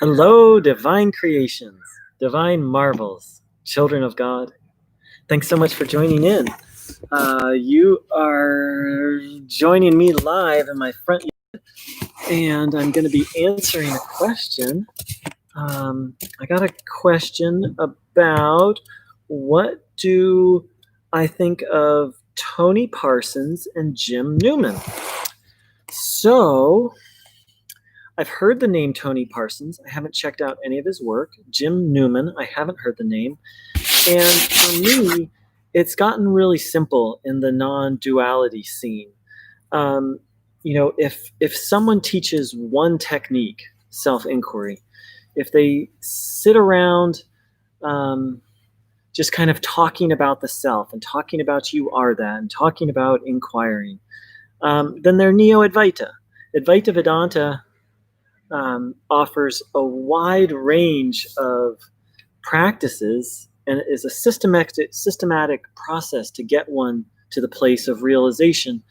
Hello, divine creations, divine marvels, children of God. Thanks so much for joining in. You are joining me live in my front yard, and I'm going to be answering a question. I got a question about what do I think of Toni Parsons and Jim Newman. So, I've heard the name Toni Parsons. I haven't checked out any of his work. Jim Newman, I haven't heard the name. And for me, it's gotten really simple in the non-duality scene. If someone teaches one technique, self-inquiry, if they sit around just kind of talking about the self and talking about you are that and talking about inquiring, then they're Neo-Advaita. Advaita Vedanta offers a wide range of practices and is a systematic process to get one to the place of realization.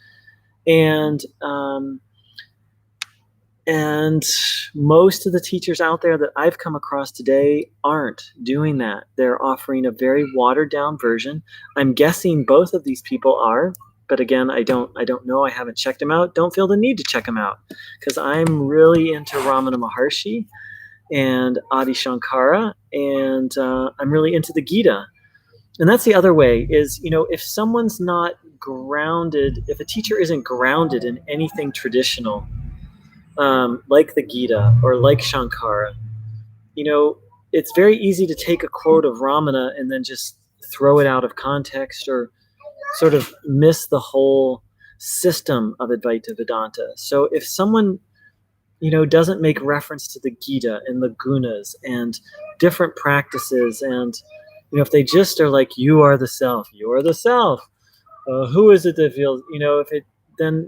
And most of the teachers out there that I've come across today aren't doing that. They're offering a very watered down version. I'm guessing both of these people are, but again, I don't know. I haven't checked them out. Don't feel the need to check them out because I'm really into Ramana Maharshi and Adi Shankara, and I'm really into the Gita. And that's the other way is, if someone's not grounded, if a teacher isn't grounded in anything traditional, like the Gita or like Shankara, it's very easy to take a quote of Ramana and then just throw it out of context or sort of miss the whole system of Advaita Vedanta. So if someone, doesn't make reference to the Gita and the gunas and different practices, and, if they just are like, you are the self, who is it that feels, then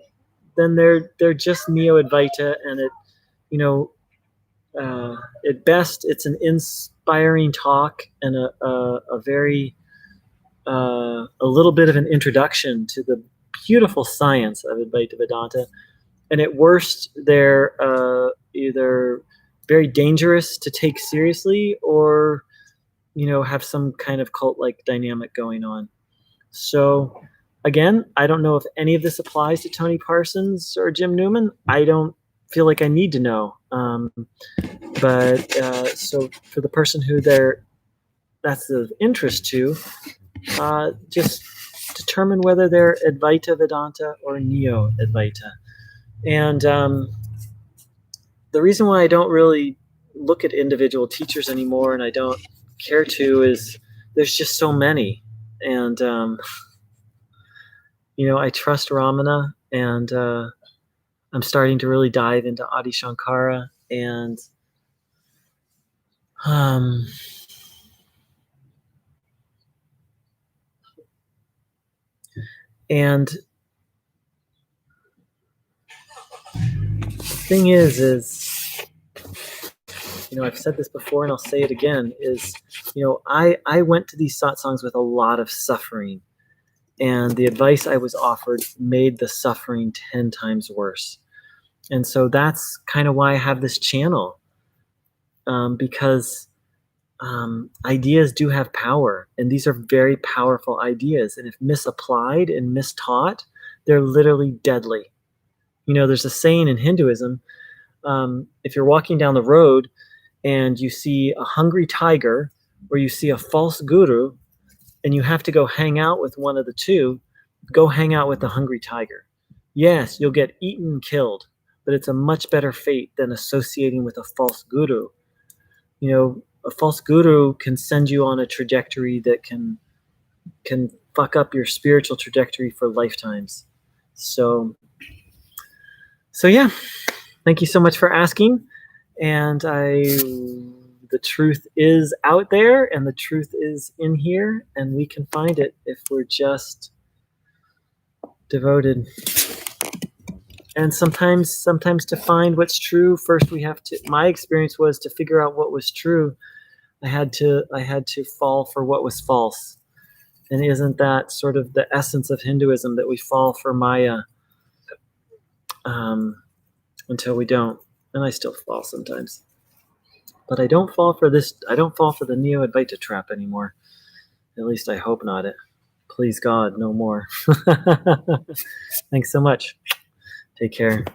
they're just Neo-Advaita, and at best it's an inspiring talk and a very a little bit of an introduction to the beautiful science of Advaita Vedanta, and at worst they're either very dangerous to take seriously or have some kind of cult-like dynamic going on. So again, I don't know if any of this applies to Toni Parsons or Jim Newman. I don't feel like I need to know. But so for the person who that's of interest to, just determine whether they're Advaita Vedanta or Neo-Advaita. And the reason why I don't really look at individual teachers anymore, and I don't care to, is there's just so many. And, I trust Ramana, and I'm starting to really dive into Adi Shankara, and the thing is I've said this before and I'll say it again, is, I went to these satsangs with a lot of suffering, and the advice I was offered made the suffering 10 times worse. And so that's kind of why I have this channel, because ideas do have power, and these are very powerful ideas. And if misapplied and mistaught, they're literally deadly. There's a saying in Hinduism, if you're walking down the road and you see a hungry tiger or you see a false guru and you have to go hang out with one of the two, go hang out with the hungry tiger. Yes, you'll get eaten and killed, but it's a much better fate than associating with a false guru. A false guru can send you on a trajectory that can fuck up your spiritual trajectory for lifetimes. So yeah, thank you so much for asking. And the truth is out there, and the truth is in here, and we can find it if we're just devoted. And sometimes to find what's true, first we have to, my experience was, to figure out what was true, I had to fall for what was false. And isn't that sort of the essence of Hinduism, that we fall for Maya until we don't? And I still fall sometimes. But I don't fall for this. I don't fall for the Neo-Advaita trap anymore. At least I hope not. Please God, no more. Thanks so much. Take care.